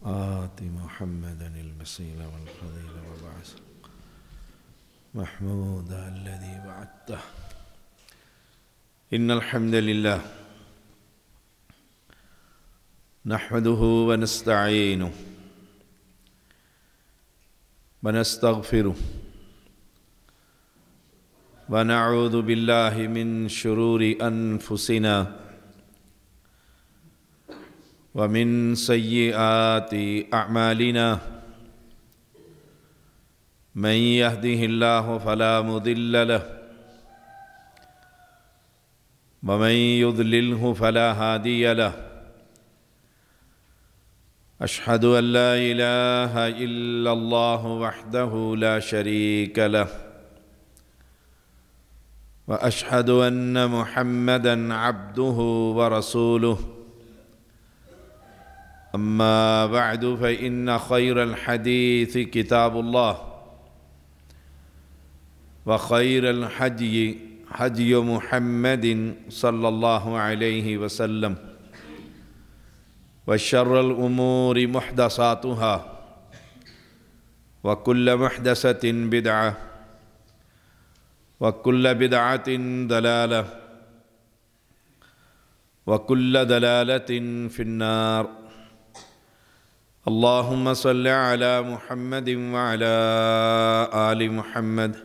آت محمدا المسيل والفضيل وبعث محمود الذي وعدته. إن الحمد لله نحمده ونستعينه ونستغفره ونعوذ بالله من شرور أنفسنا ومن سيئات أعمالنا. من يهده الله فلا مضل له ومن يضلله فلا هادي له. أشهد أن لا إله إلا الله وحده لا شريك له وأشهد أن محمدًا عبده ورسوله. أما بعد فإن خير الحديث كتاب الله وخير الهدي هدي محمد صلى الله عليه وسلم وشر الأمور محدثاتها وكل محدثة بدعة وكل بدعة ضلالة وكل ضلالة في النار. اللهم صل على محمد وعلى آل محمد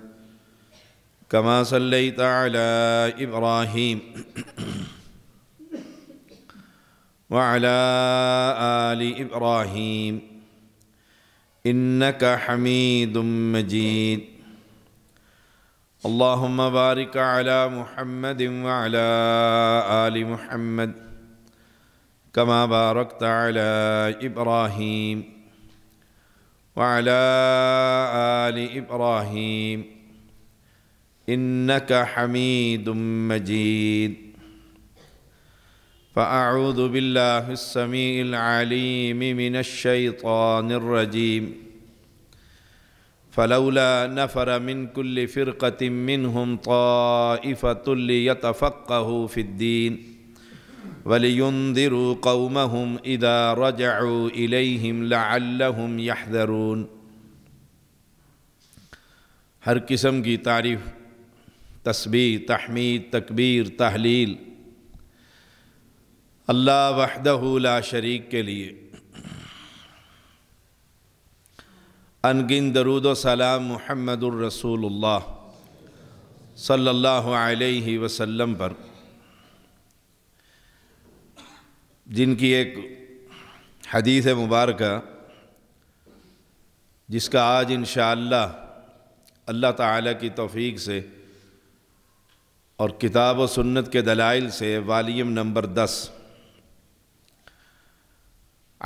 كما صليت على إبراهيم وعلى آل إبراهيم إنك حميد مجيد. اللهم بارك على محمد وعلى آل محمد كما باركت على إبراهيم وعلى آل إبراهيم إنك حميد مجيد. فأعوذ بالله السميع العليم من الشيطان الرجيم. فلولا نفر من كل فرقة منهم طائفة ليتفقهوا في الدين وَلِيُنذِرُوا قَوْمَهُمْ إِذَا رَجَعُوا إِلَيْهِمْ لَعَلَّهُمْ يَحْذَرُونَ. ہر قسم کی تعریف، تسبیح، تحمید، تکبیر، تحلیل اللہ وحدہ لا شریک کے لیے. انگن درود و سلام محمد الرسول اللہ صلی اللہ علیہ وسلم پر، جن کی ایک حدیث مبارکہ جس کا آج انشاءاللہ اللہ تعالیٰ کی توفیق سے اور کتاب و سنت کے دلائل سے والیوم نمبر 10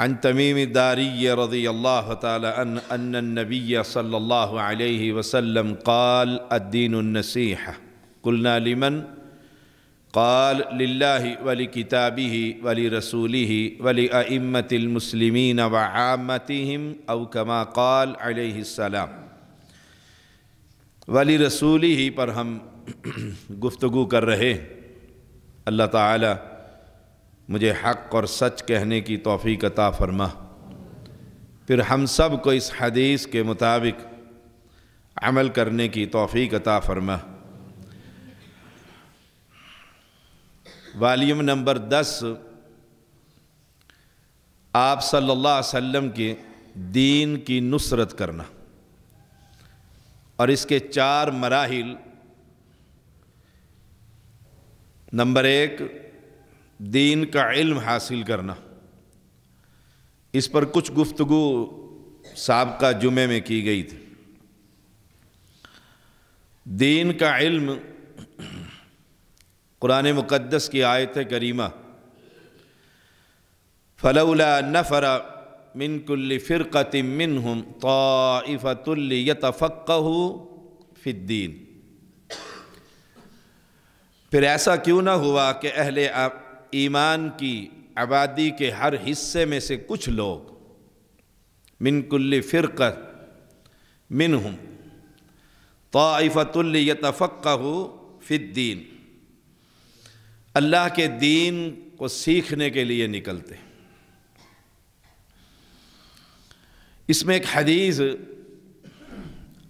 عن تمیم الداری رضی اللہ تعالی عنہ ان النبی صلی اللہ علیہ وسلم قال الدین النصیحہ. قلنا لمن؟ قال للہ ولکتابہ ولرسولہ ولأئمة المسلمین وعامتہم او کما قال علیہ السلام. ولرسولہ پر ہم گفتگو کر رہے. اللہ تعالی مجھے حق اور سچ کہنے کی توفیق عطا فرما. پھر ہم سب کو اس حدیث کے مطابق عمل کرنے کی توفیق عطا فرما. والیوم نمبر 10 آپ صلی اللہ علیہ وسلم کے دین کی نصرت کرنا اور اس کے 4 مراحل. نمبر 1 دین کا علم حاصل کرنا. اس پر کچھ گفتگو سابقہ جمعے میں کی گئی تھی. دین کا علم قرآن مقدس کی آیت کریمہ فَلَوْلَا نَفَرَ مِن كُلِّ فِرْقَةٍ مِّنْهُمْ طَائِفَةٌ لِيَتَفَقَّهُوا فِي الدِّينِ. پھر ایسا کیوں نہ ہوا کہ اہل ایمان کی آبادی کے ہر حصے میں سے کچھ لوگ من كُلِّ فِرْقَةٍ مِّنْهُمْ طَائِفَةٌ لِيَتَفَقَّهُوا فِي الدِّينِ اللہ کے دین کو سیکھنے کے لیے نکلتے. اس میں ایک حدیث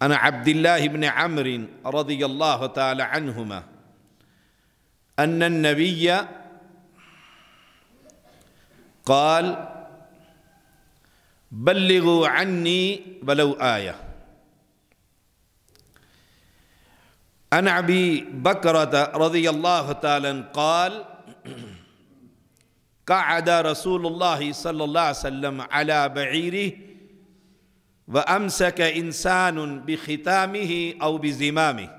عن عبد الله بن عمرو رضی اللہ تعالی عنہما ان النبی قال بلغوا عني ولو آية. عن أبي بكرة رضي الله تعالى قال قعد رسول الله صلى الله عليه وسلم على بعيره وأمسك إنسان بختامه أو بزمامه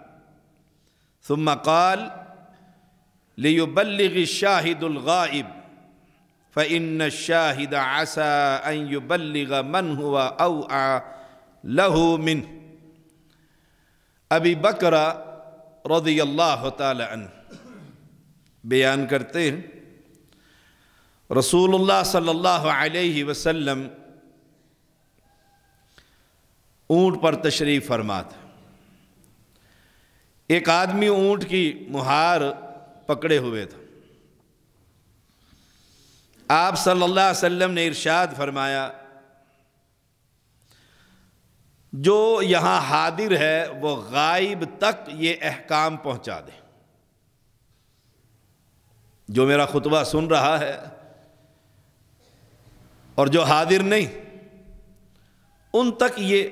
ثم قال ليبلغ الشاهد الغائب فإن الشاهد عسى أن يبلغ من هو أوعى له منه. ابی بکر رضی اللہ تعالی عنہ بیان کرتے ہیں رسول اللہ صلی اللہ علیہ وسلم اونٹ پر تشریف فرما تھا. ایک آدمی اونٹ کی مہار پکڑے ہوئے تھا. آپ صلی اللہ علیہ وسلم نے ارشاد فرمایا جو یہاں حاضر ہے وہ غائب تک یہ احکام پہنچا دے. جو میرا خطبہ سن رہا ہے اور جو حاضر نہیں ان تک یہ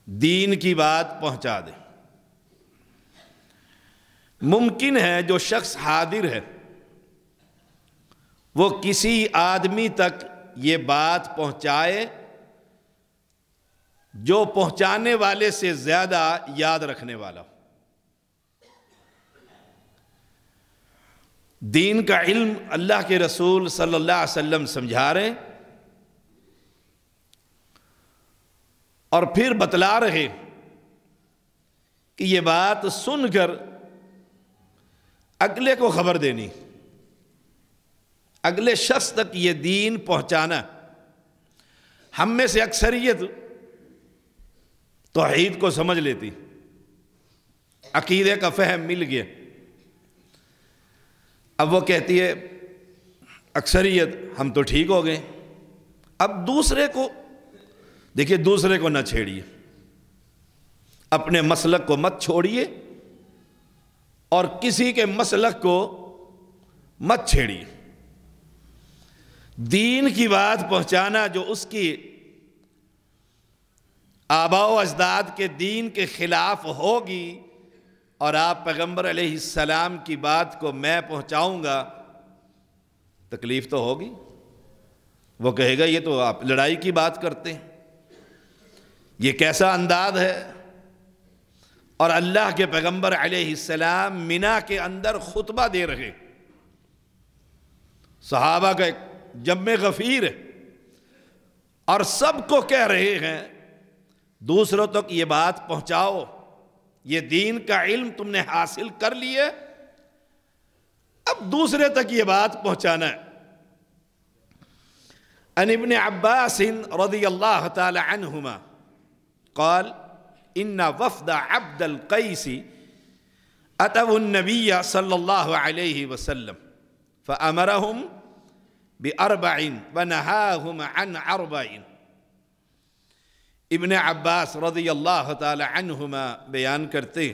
دین کی بات پہنچا دے. ممکن ہے جو شخص حاضر ہے وہ کسی آدمی تک یہ بات پہنچائے جو پہنچانے والے سے زیادہ یاد رکھنے والا ہو. دین کا علم اللہ کے رسول صلی اللہ علیہ وسلم سمجھا رہے اور پھر بتلا رہے کہ یہ بات سن کر اگلے کو خبر دینی، اگلے شخص تک یہ دین پہنچانا. ہم میں سے اکثریت توحید کو سمجھ لیتی، عقیدے کا فہم مل گیا. اب وہ کہتی ہے اکثریت ہم تو ٹھیک ہو گئے. اب دوسرے کو دیکھیے، دوسرے کو نہ چھیڑیے، اپنے مسلک کو مت چھوڑیے اور کسی کے مسلک کو مت چھیڑیے. دین کی بات پہنچانا جو اس کی آباء و اجداد کے دین کے خلاف ہوگی اور آپ پیغمبر علیہ السلام کی بات کو میں پہنچاؤں گا، تکلیف تو ہوگی. وہ کہے گا یہ تو آپ لڑائی کی بات کرتے ہیں، یہ کیسا انداز ہے. اور اللہ کے پیغمبر علیہ السلام مینا کے اندر خطبہ دے رہے، صحابہ کا ایک جمع غفیر ہے اور سب کو کہہ رہے ہیں دوسروں تک یہ بات پہنچاؤ، یہ دین کا علم تم نے حاصل کر لیے، اب دوسرے تک یہ بات پہنچانا ہے. عن ابن عباس رضی اللہ تعالی عنہما قال ان وفد عبد القیس اتوا النبی صلی اللہ علیہ وسلم فامرهم باربع ونہاهم عن اربع. ابن عباس رضی اللہ تعالی عنہما بیان کرتے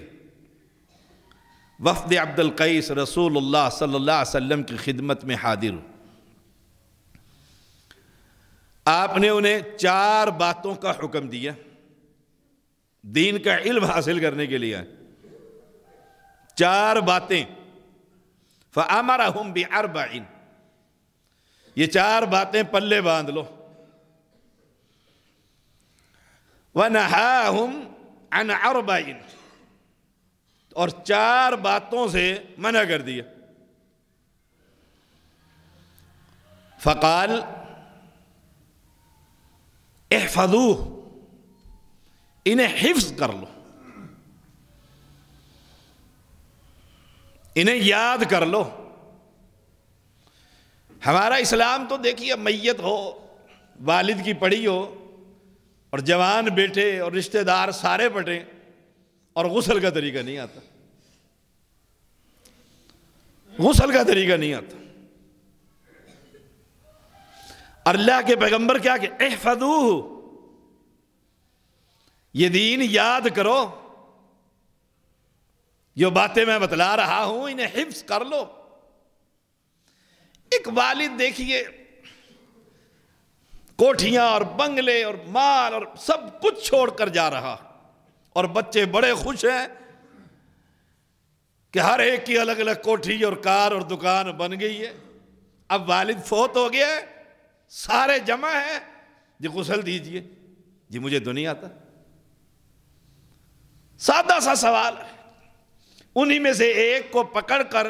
وفد عبد القیس رسول اللہ صلی اللہ علیہ وسلم کی خدمت میں حاضر. آپ نے انہیں 4 باتوں کا حکم دیا دین کا علم حاصل کرنے کے لیے. 4 باتیں. فَأَمَرَهُمْ بِأَرْبَعٍ، یہ 4 باتیں پلے باندھ لو. وَنَهَاهُمْ عَنْ أَرْبَعٍ، اور 4 باتوں سے منع کر دیا. فقال احفظوه، انہیں حفظ کر لو، انہیں یاد کر لو. ہمارا اسلام تو دیکھیے میت ہو، والد کی پڑی ہو اور جوان بیٹے اور رشتہ دار سارے بٹیں اور غسل کا طریقہ نہیں آتا، غسل کا طریقہ نہیں آتا. اور اللہ کے پیغمبر کیا کہ احفظوہ، یہ دین یاد کرو، جو باتیں میں بتلا رہا ہوں انہیں حفظ کر لو۔ ایک والد دیکھیے کوٹھیاں اور بنگلے اور مال اور سب کچھ چھوڑ کر جا رہا، اور بچے بڑے خوش ہیں کہ ہر ایک کی الگ الگ کوٹھی اور کار اور دکان بن گئی ہے۔ اب والد فوت ہو گیا ہے، سارے جمع ہیں، جی غسل دیجئے، جی مجھے تو نہیں آتا۔ سادہ سا سوال ہے، انہی میں سے ایک کو پکڑ کر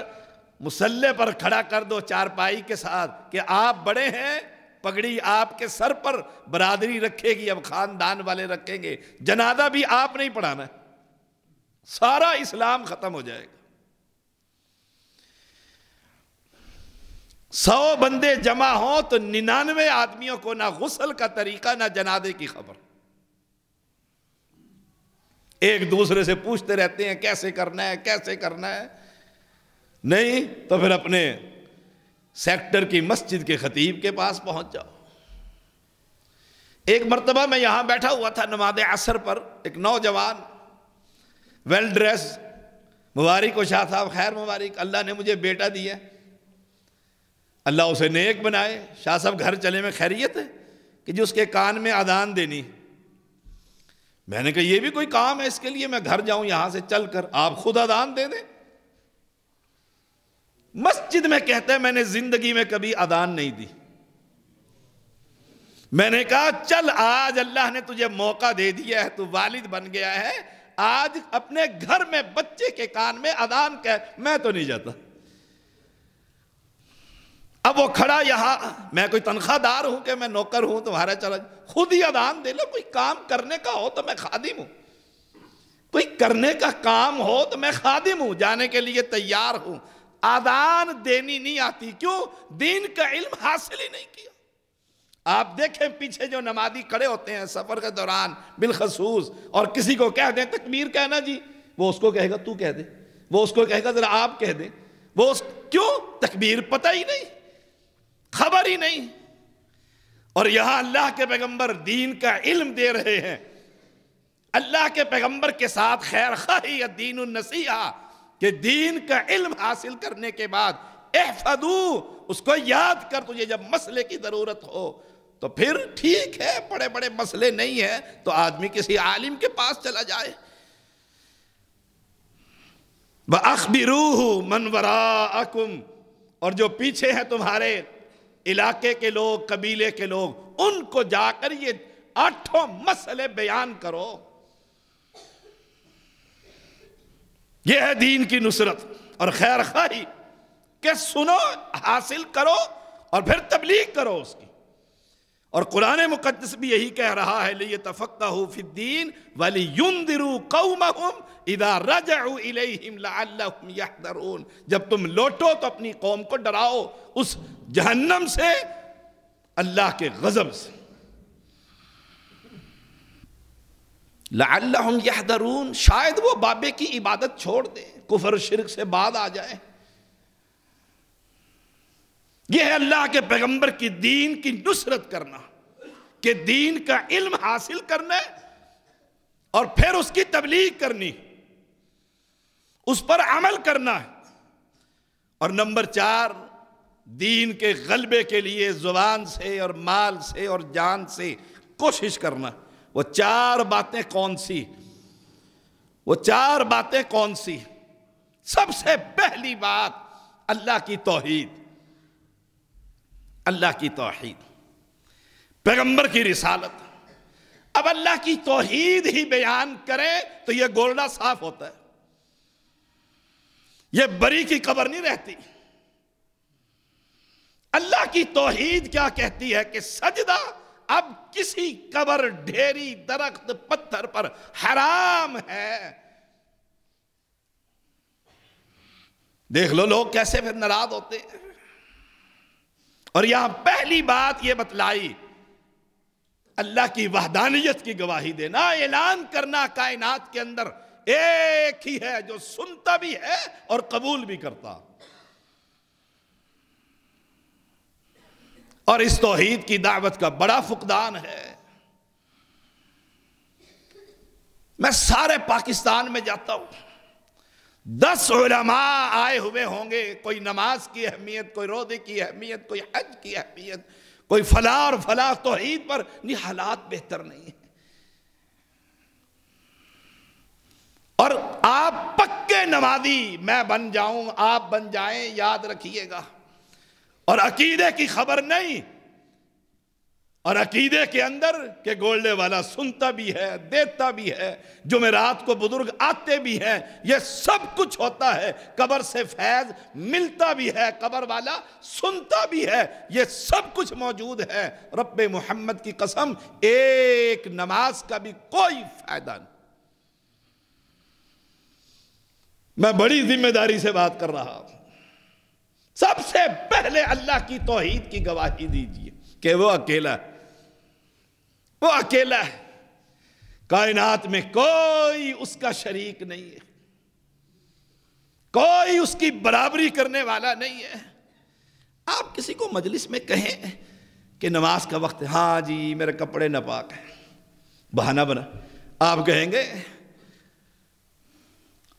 مصلی پر کھڑا کر دو چارپائی کے ساتھ کہ آپ بڑے ہیں، پگڑی آپ کے سر پر برادری رکھے گی، اب خاندان والے رکھیں گے، جنازہ بھی آپ نہیں پڑھانا ہے، سارا اسلام ختم ہو جائے گا۔ 100 بندے جمع ہوں تو 99 آدمیوں کو نہ غسل کا طریقہ نہ جنازے کی خبر، ایک دوسرے سے پوچھتے رہتے ہیں کیسے کرنا ہے کیسے کرنا ہے، نہیں تو پھر اپنے سیکٹر کی مسجد کے خطیب کے پاس پہنچ جاؤ۔ ایک مرتبہ میں یہاں بیٹھا ہوا تھا نماز عصر پر، ایک نوجوان ویل ڈریس، مبارک ہو شاہ صاحب، خیر مبارک، اللہ نے مجھے بیٹا دیا، اللہ اسے نیک بنائے۔ شاہ صاحب گھر چلے میں خیریت ہے کہ جو اس کے کان میں اذان دینی۔ میں نے کہا یہ بھی کوئی کام ہے اس کے لیے میں گھر جاؤں یہاں سے چل کر، آپ خود اذان دے دیں۔ مسجد میں کہتا ہے میں نے زندگی میں کبھی اذان نہیں دی۔ میں نے کہا چل آج اللہ نے تجھے موقع دے دیا ہے، تو والد بن گیا ہے، آج اپنے گھر میں بچے کے کان میں اذان کہہ، میں تو نہیں جاتا۔ اب وہ کھڑا یہاں، میں کوئی تنخواہ دار ہوں کہ میں نوکر ہوں تمہارا، چلا خود ہی اذان دے لو، کوئی کام کرنے کا ہو تو میں خادم ہوں، کوئی کرنے کا کام ہو تو میں خادم ہوں، جانے کے لیے تیار ہوں۔ اذان دینی نہیں آتی، کیوں؟ دین کا علم حاصل ہی نہیں کیا۔ آپ دیکھیں پیچھے جو نمازی کھڑے ہوتے ہیں سفر کے دوران بالخصوص، اور کسی کو کہہ دیں تکبیر کہنا جی، وہ اس کو کہے گا تو کہہ دے، وہ اس کو کہے گا ذرا آپ کہہ دیں، وہ کیوں؟ تکبیر پتہ ہی نہیں، خبر ہی نہیں۔ اور یہاں اللہ کے پیغمبر دین کا علم دے رہے ہیں، اللہ کے پیغمبر کے ساتھ خیر خواہی الدین النصیحہ، کہ دین کا علم حاصل کرنے کے بعد احفظو، اس کو یاد کر، تجھے جب مسئلے کی ضرورت ہو تو پھر ٹھیک ہے، بڑے بڑے مسئلے نہیں ہیں تو آدمی کسی عالم کے پاس چلا جائے۔ وَأَخْبِرُوهُ مَنْ وَرَاءَكُمْ، اور جو پیچھے ہیں تمہارے علاقے کے لوگ، قبیلے کے لوگ، ان کو جا کر یہ 8 مسئلے بیان کرو۔ یہ ہے دین کی نصرت اور خیر خواہی، کہ سنو، حاصل کرو اور پھر تبلیغ کرو اس کی۔ اور قرآن مقدس بھی یہی کہہ رہا ہے لِيَتَفَقَّهُوا فِي الدِّينِ وَلِيُنذِرُوا قَوْمَهُمْ إِذَا رَجَعُوا إِلَيْهِمْ لَعَلَّهُمْ يَحْذَرُونَ، جب تم لوٹو تو اپنی قوم کو ڈراؤ اس جہنم سے، اللہ کے غضب سے۔ لَعَلَّهُمْ يَحْذَرُونَ، شاید وہ بابے کی عبادت چھوڑ دیں، کفر و شرک سے بعد آ جائیں۔ یہ ہے اللہ کے پیغمبر کی دین کی نصرت کرنا، کہ دین کا علم حاصل کرنا اور پھر اس کی تبلیغ کرنی، اس پر عمل کرنا ہے۔ اور نمبر 4، دین کے غلبے کے لیے زبان سے اور مال سے اور جان سے کوشش کرنا۔ وہ 4 باتیں کون سی؟ وہ 4 باتیں کون سی؟ سب سے پہلی بات اللہ کی توحید، اللہ کی توحید، پیغمبر کی رسالت۔ اب اللہ کی توحید ہی بیان کرے تو یہ گولڈا صاف ہوتا ہے، یہ بری کی قبر نہیں رہتی۔ اللہ کی توحید کیا کہتی ہے کہ سجدہ اب کسی قبر، ڈھیری، درخت، پتھر پر حرام ہے۔ دیکھ لو لوگ کیسے پھر ناراض ہوتے ہیں۔ اور یہاں پہلی بات یہ بتلائی، اللہ کی وحدانیت کی گواہی دینا، اعلان کرنا کائنات کے اندر ایک ہی ہے جو سنتا بھی ہے اور قبول بھی کرتا۔ اور اس توحید کی دعوت کا بڑا فقدان ہے۔ میں سارے پاکستان میں جاتا ہوں، 10 علماء آئے ہوئے ہوں گے، کوئی نماز کی اہمیت، کوئی روزے کی اہمیت، کوئی حج کی اہمیت، کوئی فلاح اور فلاح توحید پر، نہیں حالات بہتر نہیں ہیں۔ اور آپ پکے نمازی میں بن جاؤں، آپ بن جائیں، یاد رکھیے گا، اور عقیدے کی خبر نہیں، اور عقیدے کے اندر کہ گولڈے والا سنتا بھی ہے، دیتا بھی ہے، جمعرات کو بزرگ آتے بھی ہیں، یہ سب کچھ ہوتا ہے، قبر سے فیض ملتا بھی ہے، قبر والا سنتا بھی ہے، یہ سب کچھ موجود ہے۔ رب محمد کی قسم، ایک نماز کا بھی کوئی فائدہ نہیں۔ میں بڑی ذمہ داری سے بات کر رہا ہوں۔ سب سے پہلے اللہ کی توحید کی گواہی دیجئے کہ وہ اکیلا ہے، وہ اکیلا ہے، کائنات میں کوئی اس کا شریک نہیں ہے، کوئی اس کی برابری کرنے والا نہیں ہے۔ آپ کسی کو مجلس میں کہیں کہ نماز کا وقت ہے، ہاں جی میرے کپڑے ناپاک ہیں، بہانہ بنا، آپ کہیں گے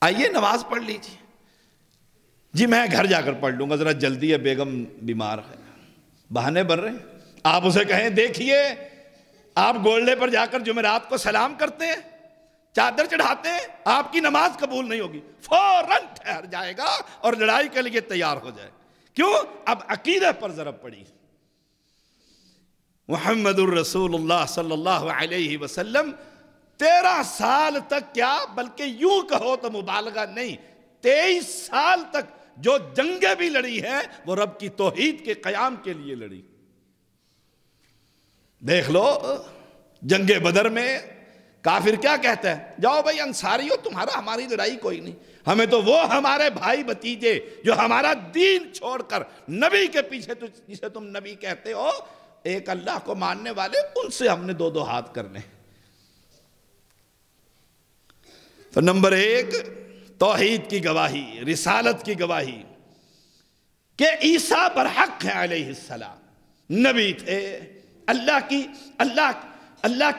آئیے نماز پڑھ لیجیے، جی میں گھر جا کر پڑھ لوں گا، ذرا جلدی ہے، بیگم بیمار ہے، بہانے بن رہے ہیں۔ آپ اسے کہیں دیکھیے آپ گولڈے پر جا کر جمعرات کو سلام کرتے ہیں، چادر چڑھاتے ہیں، آپ کی نماز قبول نہیں ہوگی، فوراً ٹھہر جائے گا اور لڑائی کے لیے تیار ہو جائے۔ کیوں؟ اب عقیدہ پر ضرب پڑی۔ محمد الرسول اللہ صلی اللہ علیہ وسلم 13 سال تک، کیا بلکہ یوں کہو تو مبالغہ نہیں، 23 سال تک جو جنگیں بھی لڑی ہیں وہ رب کی توحید کے قیام کے لیے لڑی۔ دیکھ لو جنگ بدر میں کافر کیا کہتا ہے، جاؤ بھائی انصاریو تمہارا ہماری لڑائی کوئی نہیں، ہمیں تو وہ ہمارے بھائی بھتیجے جو ہمارا دین چھوڑ کر نبی کے پیچھے جسے تم نبی کہتے ہو، ایک اللہ کو ماننے والے، ان سے ہم نے 2 ہاتھ کرنے۔ تو نمبر 1 توحید کی گواہی، رسالت کی گواہی کہ عیسیٰ برحق ہے علیہ السلام، نبی تھے، اللہ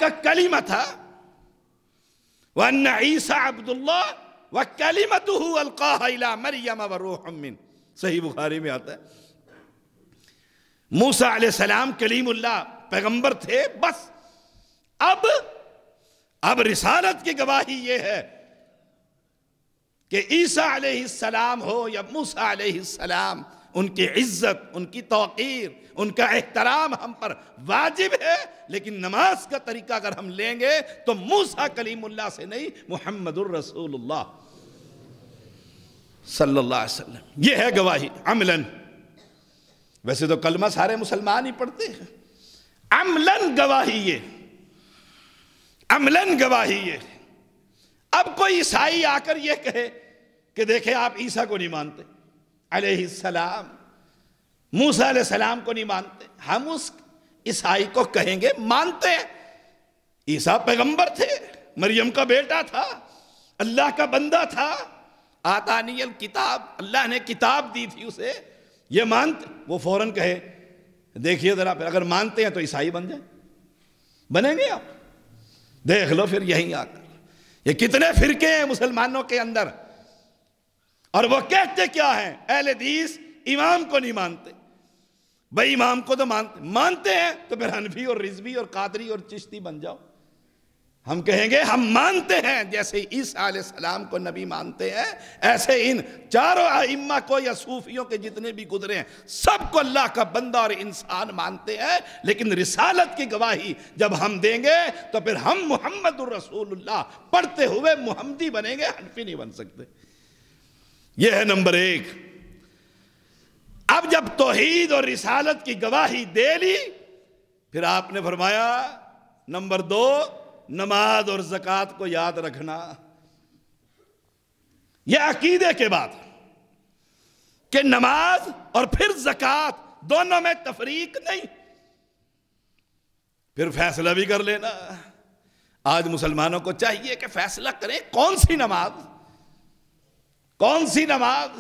کا کلمہ تھا، وَأَنَّ عِيسَى عَبْدُ اللَّهِ وَكَلِمَتُهُ أَلْقَاهَا إِلَىٰ مَرْيَمَ وَرُوحٌ مِّنْهُ، صحیح بخاری میں آتا ہے۔ موسیٰ علیہ السلام کلیم اللہ پیغمبر تھے، بس اب رسالت کی گواہی یہ ہے کہ عیسیٰ علیہ السلام ہو یا موسیٰ علیہ السلام، ان کی عزت، ان کی توقیر، ان کا احترام ہم پر واجب ہے، لیکن نماز کا طریقہ اگر ہم لیں گے تو موسیٰ کلیم اللہ سے نہیں، محمد الرسول اللہ صلی اللہ علیہ وسلم۔ یہ ہے گواہی عملاً۔ ویسے تو کلمہ سارے مسلمان ہی پڑھتے ہیں، عملاً گواہی یہ، عملاً گواہی یہ۔ اب کوئی عیسائی آ کر یہ کہے کہ دیکھیں آپ عیسیٰ کو نہیں مانتے علیہ السلام، موسیٰ علیہ السلام کو نہیں مانتے، ہم اس عیسائی کو کہیں گے مانتے ہیں، عیسیٰ پیغمبر تھے، مریم کا بیٹا تھا، اللہ کا بندہ تھا، آتانی الکتاب، اللہ نے کتاب دی تھی اسے، یہ مانتے، وہ فوراً کہے دیکھیے ذرا، اگر مانتے ہیں تو عیسائی بن جائیں، بنیں گے آپ؟ دیکھ لو پھر یہیں آ کر یہ کتنے فرقے ہیں مسلمانوں کے اندر، اور وہ کہتے کیا ہیں، اہل حدیث امام کو نہیں مانتے۔ بھائی امام کو تو مانتے ہیں تو پھر حنفی اور رضوی اور قادری اور چشتی بن جاؤ۔ ہم کہیں گے ہم مانتے ہیں جیسے عیسیٰ علیہ السلام کو نبی مانتے ہیں، ایسے ان چاروں ائمہ کو یا صوفیوں کے جتنے بھی گزرے ہیں سب کو اللہ کا بندہ اور انسان مانتے ہیں، لیکن رسالت کی گواہی جب ہم دیں گے تو پھر ہم محمد الرسول اللہ پڑھتے ہوئے محمدی بنیں گے، حنفی نہیں بن سکتے۔ یہ ہے نمبر 1۔ اب جب توحید اور رسالت کی گواہی دے لی، پھر آپ نے فرمایا نمبر 2 نماز اور زکوٰۃ کو یاد رکھنا۔ یہ عقیدے کے بعد کہ نماز اور پھر زکوٰۃ دونوں میں تفریق نہیں، پھر فیصلہ بھی کر لینا۔ آج مسلمانوں کو چاہیے کہ فیصلہ کریں کون سی نماز، کون سی نماز۔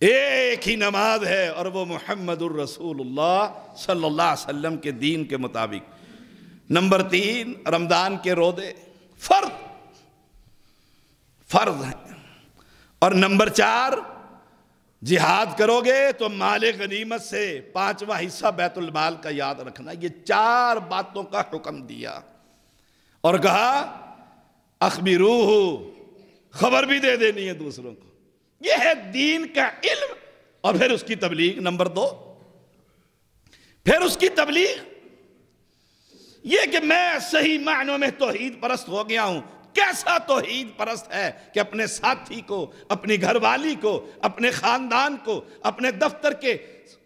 ایک ہی نماز ہے اور وہ محمد الرسول اللہ صلی اللہ علیہ وسلم کے دین کے مطابق۔ نمبر 3 رمضان کے روزے، فرض ہیں۔ اور نمبر 4، جہاد کرو گے تو مال غنیمت سے 5واں حصہ بیت المال کا یاد رکھنا۔ یہ 4 باتوں کا حکم دیا اور کہا اخبروہ، خبر بھی دے دینی ہے دوسروں کو۔ یہ ہے دین کا علم، اور پھر اس کی تبلیغ۔ نمبر 2، پھر اس کی تبلیغ یہ کہ میں صحیح معنوں میں توحید پرست ہو گیا ہوں۔ کیسا توحید پرست ہے کہ اپنے ساتھی کو، اپنی گھر والی کو، اپنے خاندان کو، اپنے دفتر کے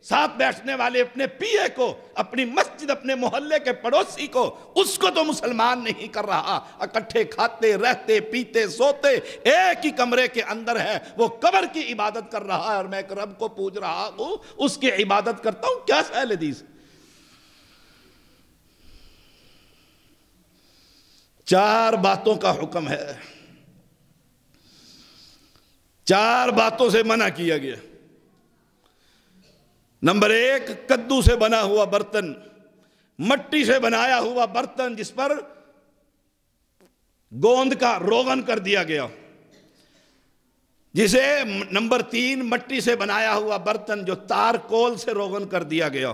ساتھ بیٹھنے والے اپنے پی اے کو، اپنی مسجد، اپنے محلے کے پڑوسی کو، اس کو تو مسلمان نہیں کر رہا۔ اکٹھے کھاتے رہتے پیتے سوتے ایک ہی کمرے کے اندر ہے، وہ قبر کی عبادت کر رہا ہے اور میں ایک رب کو پوج رہا ہوں، اس کی عبادت کرتا ہوں۔ کیا سہل حدیث؟ 4 باتوں کا حکم ہے، 4 باتوں سے منع کیا گیا۔ نمبر 1، کدو سے بنا ہوا برتن، مٹی سے بنایا ہوا برتن جس پر گوند کا روغن کر دیا گیا، جسے نمبر 3، مٹی سے بنایا ہوا برتن جو تارکول سے روغن کر دیا گیا،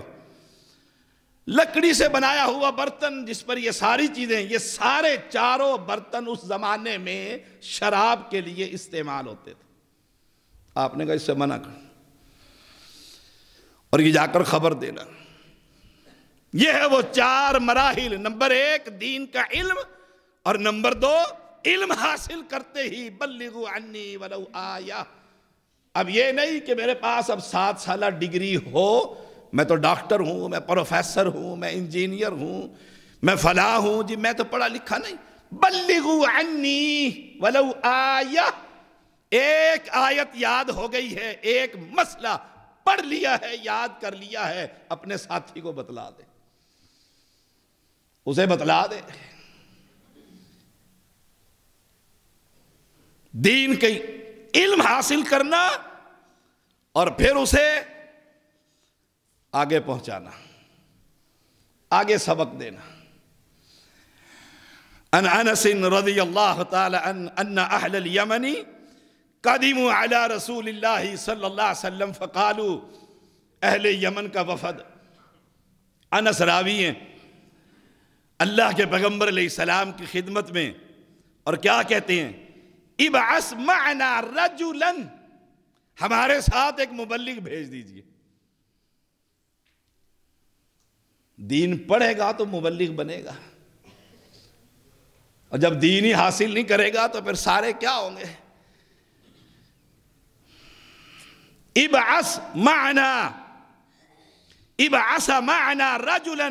لکڑی سے بنایا ہوا برتن جس پر یہ ساری چیزیں، یہ سارے 4 برتن اس زمانے میں شراب کے لیے استعمال ہوتے تھے۔ آپ نے کہا اس سے منع کر، اور یہ جا کر خبر دینا۔ یہ ہے وہ 4 مراحل۔ نمبر 1، دین کا علم، اور نمبر 2، علم حاصل کرتے ہی بلغوا عنی ولو آیہ۔ اب یہ نہیں کہ میرے پاس اب 7 سالہ ڈگری ہو، میں تو ڈاکٹر ہوں، میں پروفیسر ہوں، میں انجینئر ہوں، میں فلاں ہوں، جی میں تو پڑھا لکھا نہیں۔ بلغوا عنی ولو آیہ، ایک آیت یاد ہو گئی ہے، ایک مسئلہ پڑھ لیا ہے، یاد کر لیا ہے، اپنے ساتھی کو بتلا دے، اسے بتلا دے۔ دین کی علم حاصل کرنا اور پھر اسے آگے پہنچانا، آگے سبق دینا۔ عن انس رضی اللہ تعالی ان اہل الیمن قدموا علی رسول اللہ صلی اللہ علیہ وسلم فقالوا، اہل یمن کا وفد، انس راوی ہیں، اللہ کے پیغمبر علیہ السلام کی خدمت میں، اور کیا کہتے ہیں؟ ابعث معنا رجلا، ہمارے ساتھ ایک مبلغ بھیج دیجئے۔ دین پڑھے گا تو مبلغ بنے گا، اور جب دین ہی حاصل نہیں کرے گا تو پھر سارے کیا ہوں گے؟ ابعث معنا رجلا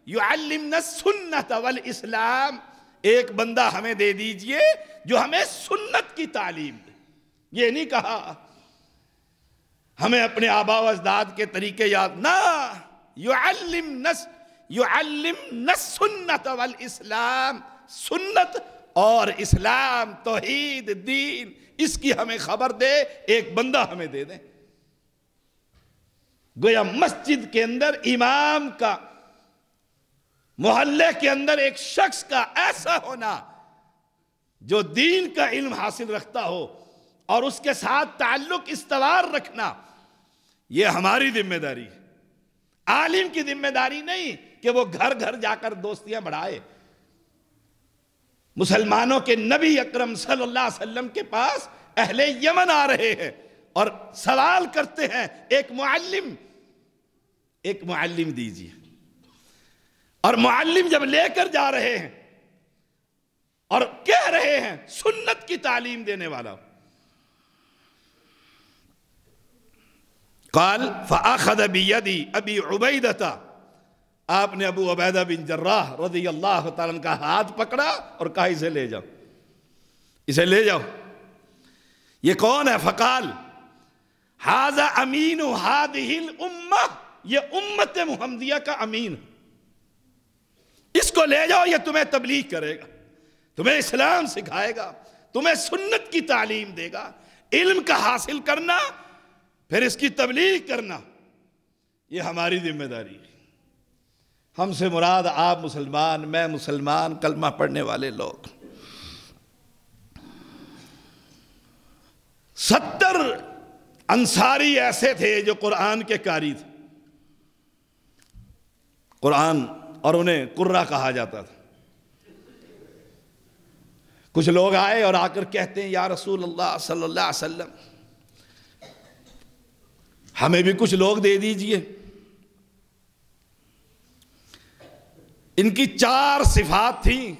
يعلمنا السنة والاسلام، ایک بندہ ہمیں دے دیجئے جو ہمیں سنت کی تعلیم دے۔ یہ نہیں کہا ہمیں اپنے آباء و اجداد کے طریقے یاد، نہ، يعلمنا السنة والاسلام، سنت اور اسلام، توحید، دین، اس کی ہمیں خبر دے، ایک بندہ ہمیں دے دیں۔ گویا مسجد کے اندر امام کا، محلے کے اندر ایک شخص کا ایسا ہونا جو دین کا علم حاصل رکھتا ہو اور اس کے ساتھ تعلق استوار رکھنا، یہ ہماری ذمہ داری ہے۔ عالم کی ذمہ داری نہیں کہ وہ گھر گھر جا کر دوستیاں بڑھائے۔ مسلمانوں کے نبی اکرم صلی اللہ علیہ وسلم کے پاس اہل یمن آ رہے ہیں اور سوال کرتے ہیں، ایک معلم دیجیے، اور معلم جب لے کر جا رہے ہیں اور کہہ رہے ہیں سنت کی تعلیم دینے والا، قال فاخذ بيدي ابي عبیدہ، آپ نے ابو عبیدہ بن جراح رضی اللہ تعالیٰ عنہ کا ہاتھ پکڑا اور کہا اسے لے جاؤ، اسے لے جاؤ۔ یہ کون ہے؟ فقال ھذا امین هذه الامہ، یہ امت محمدیہ کا امین، اس کو لے جاؤ، یہ تمہیں تبلیغ کرے گا، تمہیں اسلام سکھائے گا، تمہیں سنت کی تعلیم دے گا۔ علم کا حاصل کرنا، پھر اس کی تبلیغ کرنا، یہ ہماری ذمہ داری ہے۔ ہم سے مراد آپ مسلمان، میں مسلمان، کلمہ پڑھنے والے لوگ۔ 70 انصاری ایسے تھے جو قرآن کے قاری تھے، قرآن، اور انہیں قرہ کہا جاتا تھا۔ کچھ لوگ آئے اور آ کر کہتے ہیں یا رسول اللہ صلی اللہ علیہ وسلم ہمیں بھی کچھ لوگ دے دیجئے۔ ان کی 4 صفات تھیں،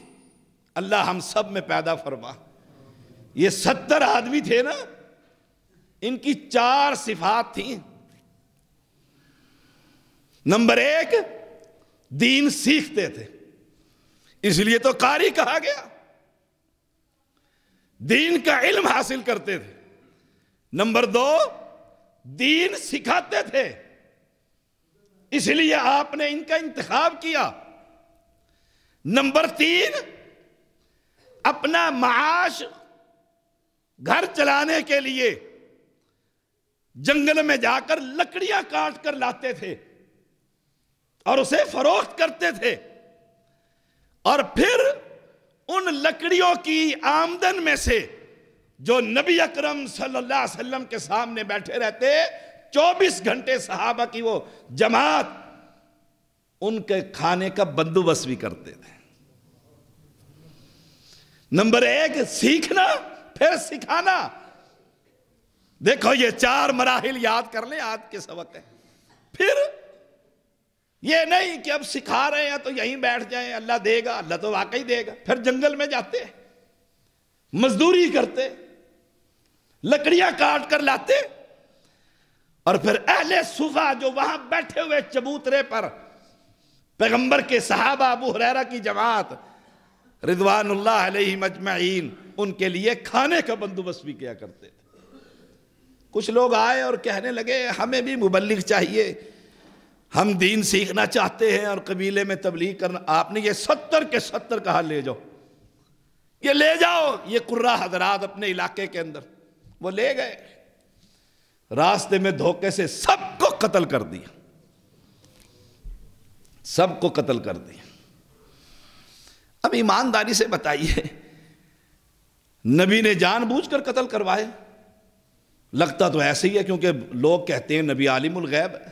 اللہ ہم سب میں پیدا فرما۔ یہ 70 آدمی تھے نا، ان کی 4 صفات تھیں۔ نمبر 1، دین سیکھتے تھے، اس لیے تو قاری کہا گیا، دین کا علم حاصل کرتے تھے۔ نمبر 2، دین سکھاتے تھے، اس لیے آپ نے ان کا انتخاب کیا۔ نمبر 3، اپنا معاش گھر چلانے کے لیے جنگل میں جا کر لکڑیاں کاٹ کر لاتے تھے اور اسے فروخت کرتے تھے، اور پھر ان لکڑیوں کی آمدن میں سے جو نبی اکرم صلی اللہ علیہ وسلم کے سامنے بیٹھے رہتے 24 گھنٹے صحابہ کی وہ جماعت، ان کے کھانے کا بندوبست بھی کرتے تھے۔ نمبر 1، سیکھنا، پھر سکھانا۔ دیکھو یہ 4 مراحل یاد کر لیں، آج کے سبق ہے۔ پھر یہ نہیں کہ اب سکھا رہے ہیں تو یہیں بیٹھ جائیں، اللہ دے گا، اللہ تو واقعی دے گا۔ پھر جنگل میں جاتے، مزدوری کرتے، لکڑیاں کاٹ کر لاتے، اور پھر اہل صفا جو وہاں بیٹھے ہوئے چبوترے پر پیغمبر کے صحابہ ابو ہریرہ کی جماعت رضوان اللہ علیہ مجمعین، ان کے لیے کھانے کا بندوبست بھی کیا کرتے تھے۔ کچھ لوگ آئے اور کہنے لگے ہمیں بھی مبلغ چاہیے، ہم دین سیکھنا چاہتے ہیں اور قبیلے میں تبلیغ کرنا۔ آپ نے یہ 70 کے 70 کہا لے جاؤ، یہ لے جاؤ، یہ قرہ حضرات اپنے علاقے کے اندر، وہ لے گئے، راستے میں دھوکے سے سب کو قتل کر دیا، سب کو قتل کر دیا۔ اب ایمانداری سے بتائیے، نبی نے جان بوجھ کر قتل کروائے؟ لگتا تو ایسے ہی ہے، کیونکہ لوگ کہتے ہیں نبی عالم الغیب ہے،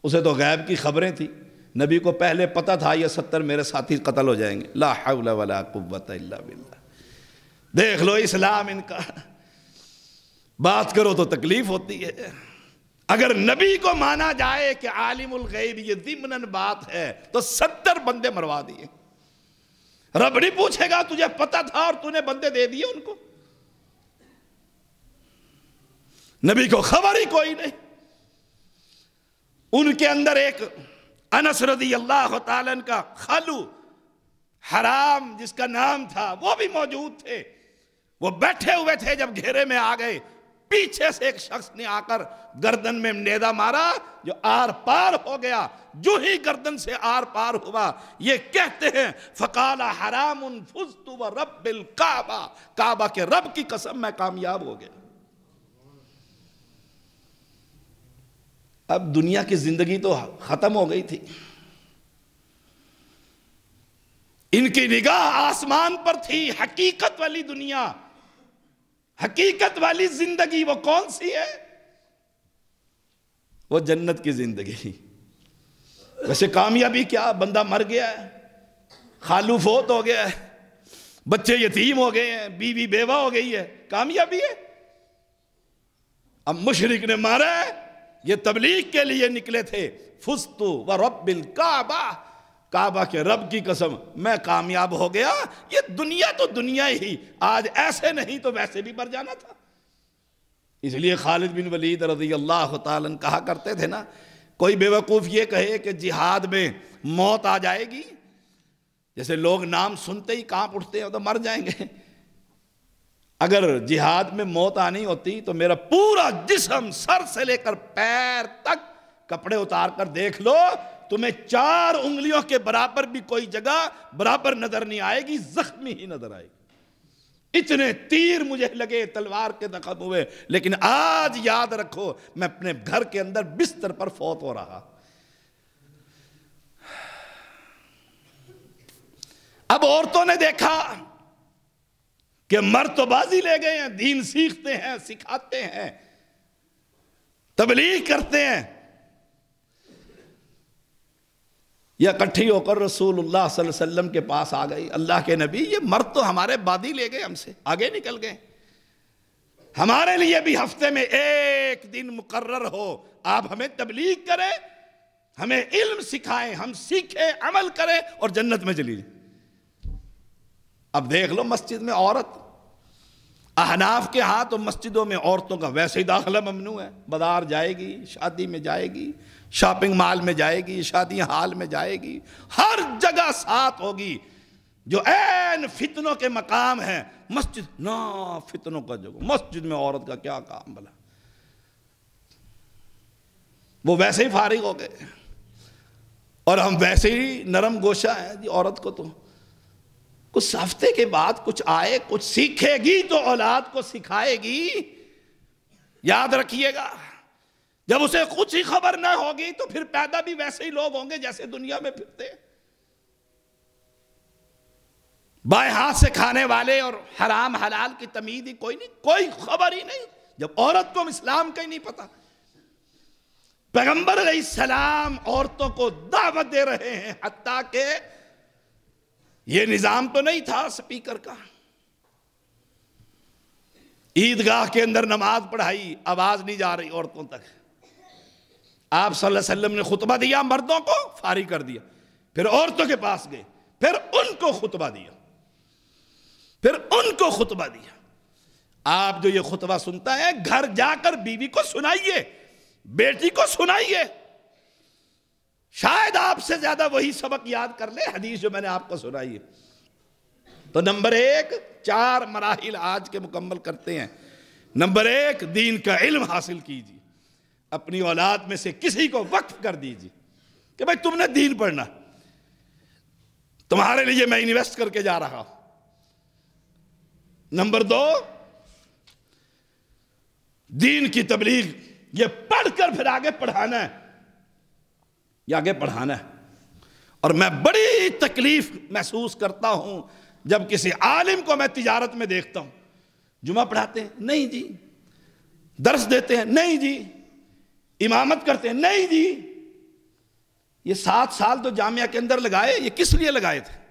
اسے تو غیب کی خبریں تھی، نبی کو پہلے پتہ تھا یہ 70 میرے ساتھی قتل ہو جائیں گے۔ لا حول ولا قوت الا باللہ۔ دیکھ لو اسلام ان کا، بات کرو تو تکلیف ہوتی ہے۔ اگر نبی کو مانا جائے کہ عالم الغیب یہ ضمناً بات ہے تو 70 بندے مروا دیے۔ رب نہیں پوچھے گا تجھے پتہ تھا اور تو نے بندے دے دیے ان کو؟ نبی کو خبر ہی کوئی نہیں۔ ان کے اندر ایک انس رضی اللہ تعالیٰ کا خالو حرام جس کا نام تھا، وہ بھی موجود تھے۔ وہ بیٹھے ہوئے تھے، جب گھیرے میں آ گئے، پیچھے سے ایک شخص نے آ کر گردن میں نیزہ مارا، جو آر پار ہو گیا۔ جو ہی گردن سے آر پار ہوا، یہ کہتے ہیں فقال حرام فزت ورب الکعبہ، کعبہ کے رب کی قسم میں کامیاب ہو گیا۔ اب دنیا کی زندگی تو ختم ہو گئی تھی، ان کی نگاہ آسمان پر تھی۔ حقیقت والی دنیا، حقیقت والی زندگی وہ کون سی ہے؟ وہ جنت کی زندگی۔ ویسے کامیابی کیا؟ بندہ مر گیا ہے، خالو فوت ہو گیا ہے، بچے یتیم ہو گئے ہیں، بیوی بیوہ ہو گئی ہے، کامیابی ہے؟ اب مشرک نے مارا ہے، یہ تبلیغ کے لیے نکلے تھے، فزت ورب الکعبہ، کعبہ کے رب کی قسم میں کامیاب ہو گیا۔ یہ دنیا تو دنیا ہی، آج ایسے نہیں تو ویسے بھی مر جانا تھا۔ اس لیے خالد بن ولید رضی اللہ تعالیٰ عنہ کہا کرتے تھے نا، کوئی بے وقوف یہ کہے کہ جہاد میں موت آ جائے گی، جیسے لوگ نام سنتے ہی کانپ اٹھتے ہیں تو مر جائیں گے، اگر جہاد میں موت آنی ہوتی تو میرا پورا جسم سر سے لے کر پیر تک کپڑے اتار کر دیکھ لو، تمہیں 4 انگلیوں کے برابر بھی کوئی جگہ برابر نظر نہیں آئے گی، زخمی ہی نظر آئے گی۔ اتنے تیر مجھے لگے، تلوار کے زخم ہوئے، لیکن آج یاد رکھو میں اپنے گھر کے اندر بستر پر فوت ہو رہا۔ اب عورتوں نے دیکھا کہ مرد تو بازی لے گئے ہیں، دین سیکھتے ہیں، سکھاتے ہیں، تبلیغ کرتے ہیں، یا اکٹھی ہو کر رسول اللہ صلی اللہ علیہ وسلم کے پاس آ گئی، اللہ کے نبی یہ مرد تو ہمارے بادی لے گئے، ہم سے آگے نکل گئے، ہمارے لیے بھی ہفتے میں ایک دن مقرر ہو، آپ ہمیں تبلیغ کریں، ہمیں علم سکھائیں، ہم سیکھیں، عمل کریں اور جنت میں چلی جائیں۔ اب دیکھ لو مسجد میں عورت، احناف کے ہاں تو مسجدوں میں عورتوں کا ویسے ہی داخلہ ممنوع ہے، بازار جائے گی، شادی میں جائے گی، شاپنگ مال میں جائے گی، شادی ہال میں جائے گی، ہر جگہ ساتھ ہوگی۔ جو عین فتنوں کے مقام ہیں مسجد، نہ فتنوں کا جگہ، مسجد میں عورت کا کیا کام بلا، وہ ویسے ہی فارغ ہو گئے، اور ہم ویسے ہی نرم گوشہ ہیں جی، عورت کو تو کچھ ہفتے کے بعد کچھ آئے، کچھ سیکھے گی تو اولاد کو سکھائے گی، یاد رکھیے گا۔ جب اسے کچھ ہی خبر نہ ہوگی تو پھر پیدا بھی ویسے ہی لوگ ہوں گے جیسے دنیا میں پھرتے، بائیں ہاتھ سے کھانے والے، اور حرام حلال کی تمیز ہی کوئی نہیں، کوئی خبر ہی نہیں۔ جب عورت کو اسلام کا ہی نہیں پتا، پیغمبر علیہ السلام عورتوں کو دعوت دے رہے ہیں، حتیٰ کہ یہ نظام تو نہیں تھا سپیکر کا، عیدگاہ کے اندر نماز پڑھائی، آواز نہیں جا رہی عورتوں تک، آپ صلی اللہ علیہ وسلم نے خطبہ دیا، مردوں کو فارغ کر دیا، پھر عورتوں کے پاس گئے، پھر ان کو خطبہ دیا، پھر ان کو خطبہ دیا۔ آپ جو یہ خطبہ سنتا ہے گھر جا کر بیوی کو سنائیے، بیٹی کو سنائیے، شاید آپ سے زیادہ وہی سبق یاد کر لے حدیث جو میں نے آپ کو سنائی ہے۔ تو نمبر 1 4 مراحل آج کے مکمل کرتے ہیں۔ نمبر 1 دین کا علم حاصل کیجیے، اپنی اولاد میں سے کسی کو وقف کر دیجیے کہ بھائی تم نے دین پڑھنا، تمہارے لیے میں انویسٹ کر کے جا رہا ہوں۔ نمبر 2 دین کی تبلیغ، یہ پڑھ کر پھر آگے پڑھانا ہے، یہ آگے پڑھانا ہے۔ اور میں بڑی تکلیف محسوس کرتا ہوں جب کسی عالم کو میں تجارت میں دیکھتا ہوں، جمعہ پڑھاتے ہیں نہیں جی، درس دیتے ہیں نہیں جی، امامت کرتے ہیں نہیں جی۔ یہ 7 سال تو جامعہ کے اندر لگائے، یہ کس لیے لگائے تھے؟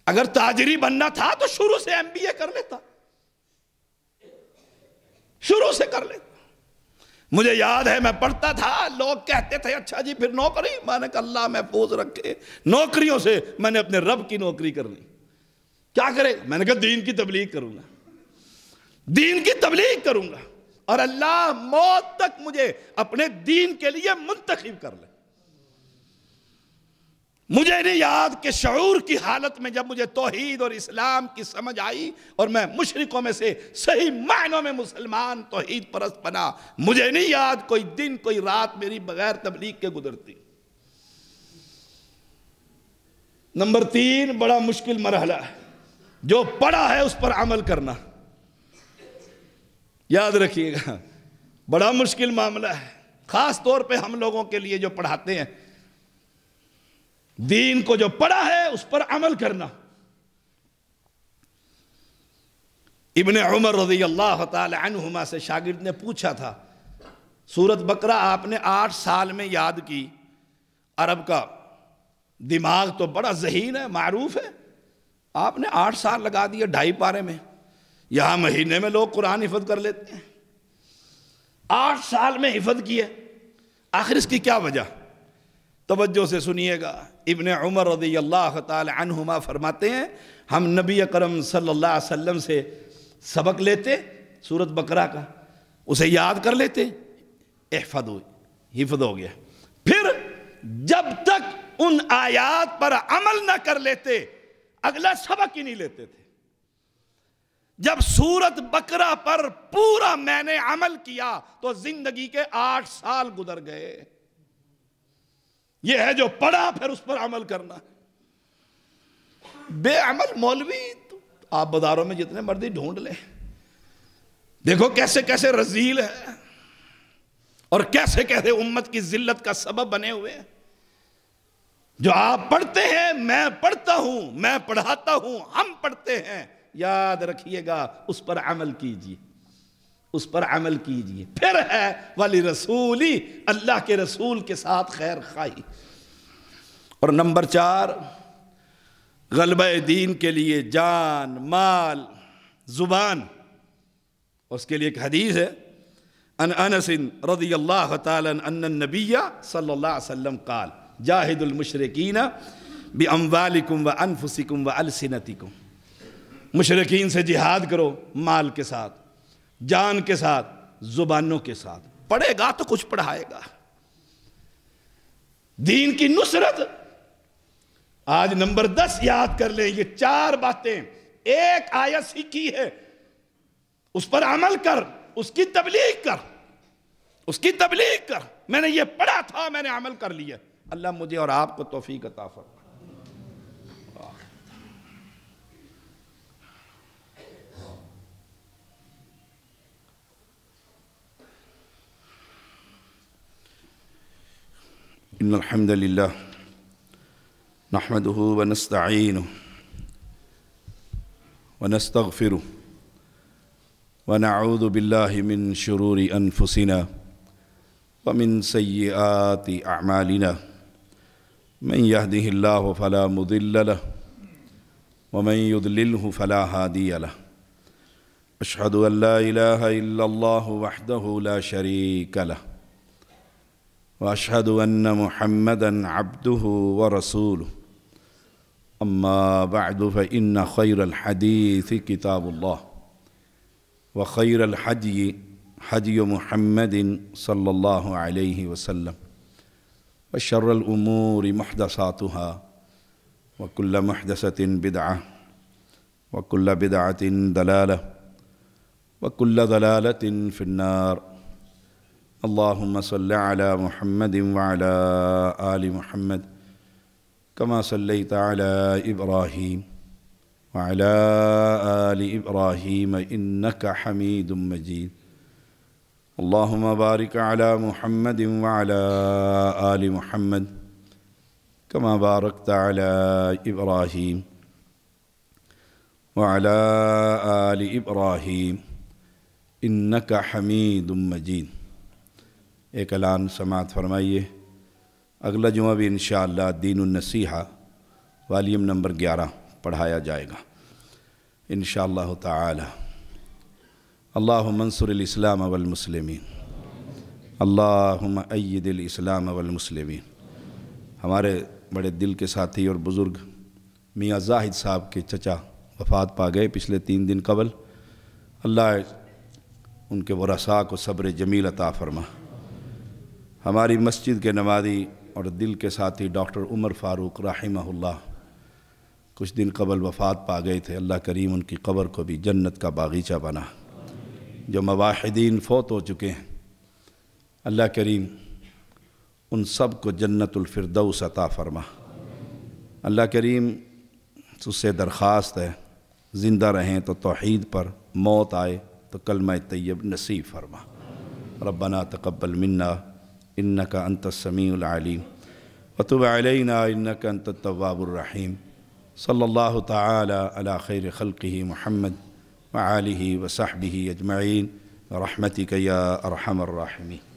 اگر تاجری بننا تھا تو شروع سے MBA کر لیتا، شروع سے کر لیتا۔ مجھے یاد ہے میں پڑھتا تھا، لوگ کہتے تھے اچھا جی پھر نوکری، میں نے کہا اللہ محفوظ رکھے، نوکریوں سے میں نے اپنے رب کی نوکری کرنی، کیا کرے؟ میں نے کہا دین کی تبلیغ کروں گا، دین کی تبلیغ کروں گا، اور اللہ موت تک مجھے اپنے دین کے لیے منتخب کر لے۔ مجھے نہیں یاد کہ شعور کی حالت میں جب مجھے توحید اور اسلام کی سمجھ آئی اور میں مشرکوں میں سے صحیح معنوں میں مسلمان توحید پرست بنا، مجھے نہیں یاد کوئی دن کوئی رات میری بغیر تبلیغ کے گزرتی۔ نمبر 3 بڑا مشکل مرحلہ ہے، جو پڑھا ہے اس پر عمل کرنا، یاد رکھیے گا بڑا مشکل معاملہ ہے، خاص طور پہ ہم لوگوں کے لیے جو پڑھاتے ہیں، دین کو جو پڑھا ہے اس پر عمل کرنا۔ ابن عمر رضی اللہ تعالی عنہما سے شاگرد نے پوچھا تھا، سورۃ بقرہ آپ نے 8 سال میں یاد کی، عرب کا دماغ تو بڑا ذہین ہے، معروف ہے، آپ نے 8 سال لگا دیے 2.5 پارے میں، یہاں مہینے میں لوگ قرآن حفظ کر لیتے ہیں، 8 سال میں حفظ کیے، آخر اس کی کیا وجہ؟ توجہ سے سنیے گا۔ ابن عمر رضی اللہ تعالی عنہما فرماتے ہیں ہم نبی اکرم صلی اللہ علیہ وسلم سے سبق لیتے سورۃ بقرہ کا، اسے یاد کر لیتے، حفظ ہو گیا، پھر جب تک ان آیات پر عمل نہ کر لیتے اگلا سبق ہی نہیں لیتے تھے۔ جب سورۃ بقرہ پر پورا میں نے عمل کیا تو زندگی کے 8 سال گزر گئے۔ یہ ہے جو پڑھا پھر اس پر عمل کرنا۔ بے عمل مولوی تو آپ بازاروں میں جتنے مرضی ڈھونڈ لیں، دیکھو کیسے کیسے رذیل ہے اور کیسے کیسے امت کی ذلت کا سبب بنے ہوئے ہیں۔ جو آپ پڑھتے ہیں، میں پڑھتا ہوں، میں پڑھاتا ہوں، ہم پڑھتے ہیں، یاد رکھیے گا، اس پر عمل کیجیے، اس پر عمل کیجیے۔ پھر ہے ولی رسولی، اللہ کے رسول کے ساتھ خیر خواہی۔ اور نمبر 4، غلبہ دین کے لیے جان، مال، زبان۔ اس کے لیے ایک حدیث ہے، ان انس رضی اللہ تعالی ان النبی صلی اللہ علیہ وسلم قال جاہد المشرکین باموالکم وانفسکم والسنتکم، مشرکین سے جہاد کرو مال کے ساتھ، جان کے ساتھ، زبانوں کے ساتھ۔ پڑھے گا تو کچھ پڑھائے گا، دین کی نصرت۔ آج نمبر 10 یاد کر لیں، یہ 4 باتیں، ایک آیت سیکھی ہے، اس پر عمل کر، اس کی تبلیغ کر، اس کی تبلیغ کر۔ میں نے یہ پڑھا تھا، میں نے عمل کر لیا۔ اللہ مجھے اور آپ کو توفیق عطا فرمائے۔ ان الحمد للہ نحمده ونستعینه ونستغفره ونعوذ باللہ من شرور انفسنا ومن سیئات اعمالنا، من يهده اللہ فلا مضل له ومن يضلله فلا هادی له، اشہد ان لا الہ الا اللہ وحدہ لا شریک له، واشہد ان محمدا عبدہ ورسولہ، اما بعد فإن خیر الحدیث کتاب اللہ وخیر الحدی حدی محمد صلی اللہ علیہ وسلم، وشر الامور محدثاتها وکل محدثۃ بدعہ وکل بدعۃ ضلالہ وکل ضلالۃ فی النار۔ اللہم صل علی محمد وعلی آل محمد کما صلیت علی ابراہیم وعلی آل ابراہیم انک حمید مجید۔ اللہم بارک علی محمد وعلی آل محمد کما بارکت علی ابراہیم وعلی آل ابراہیم انک حمید مجید۔ ایک اعلان سماعت فرمائیے، اگلا جمعہ بھی انشاءاللہ دین النصیحہ والیوم نمبر 11 پڑھایا جائے گا انشاءاللہ تعالی۔ اللہم انصر الاسلام والمسلمین، اللہم اید الاسلام والمسلمین۔ ہمارے بڑے دل کے ساتھی اور بزرگ میاں زاہد صاحب کے چچا وفات پا گئے پچھلے 3 دن قبل۔ اللہ ان کے ورثاء کو صبر جمیل عطا فرما۔ ہماری مسجد کے نمازی اور دل کے ساتھی ڈاکٹر عمر فاروق رحمہ اللہ کچھ دن قبل وفات پا گئے تھے۔ اللہ کریم ان کی قبر کو بھی جنت کا باغیچہ بنا۔ جو مواحدین فوت ہو چکے ہیں، اللہ کریم ان سب کو جنت الفردوس عطا فرما۔ اللہ کریم اس سے درخواست ہے، زندہ رہیں تو توحید پر، موت آئے تو کلمہ طیب نصیب فرما۔ ربنا تقبل منا انک انت السمیع العلیم وتب علینا انک انت التواب الرحیم۔ صلی اللہ تعالی علی خیر خلقہ محمد وآلہ وصحبہ اجمعین برحمتک یا ارحم الراحمین۔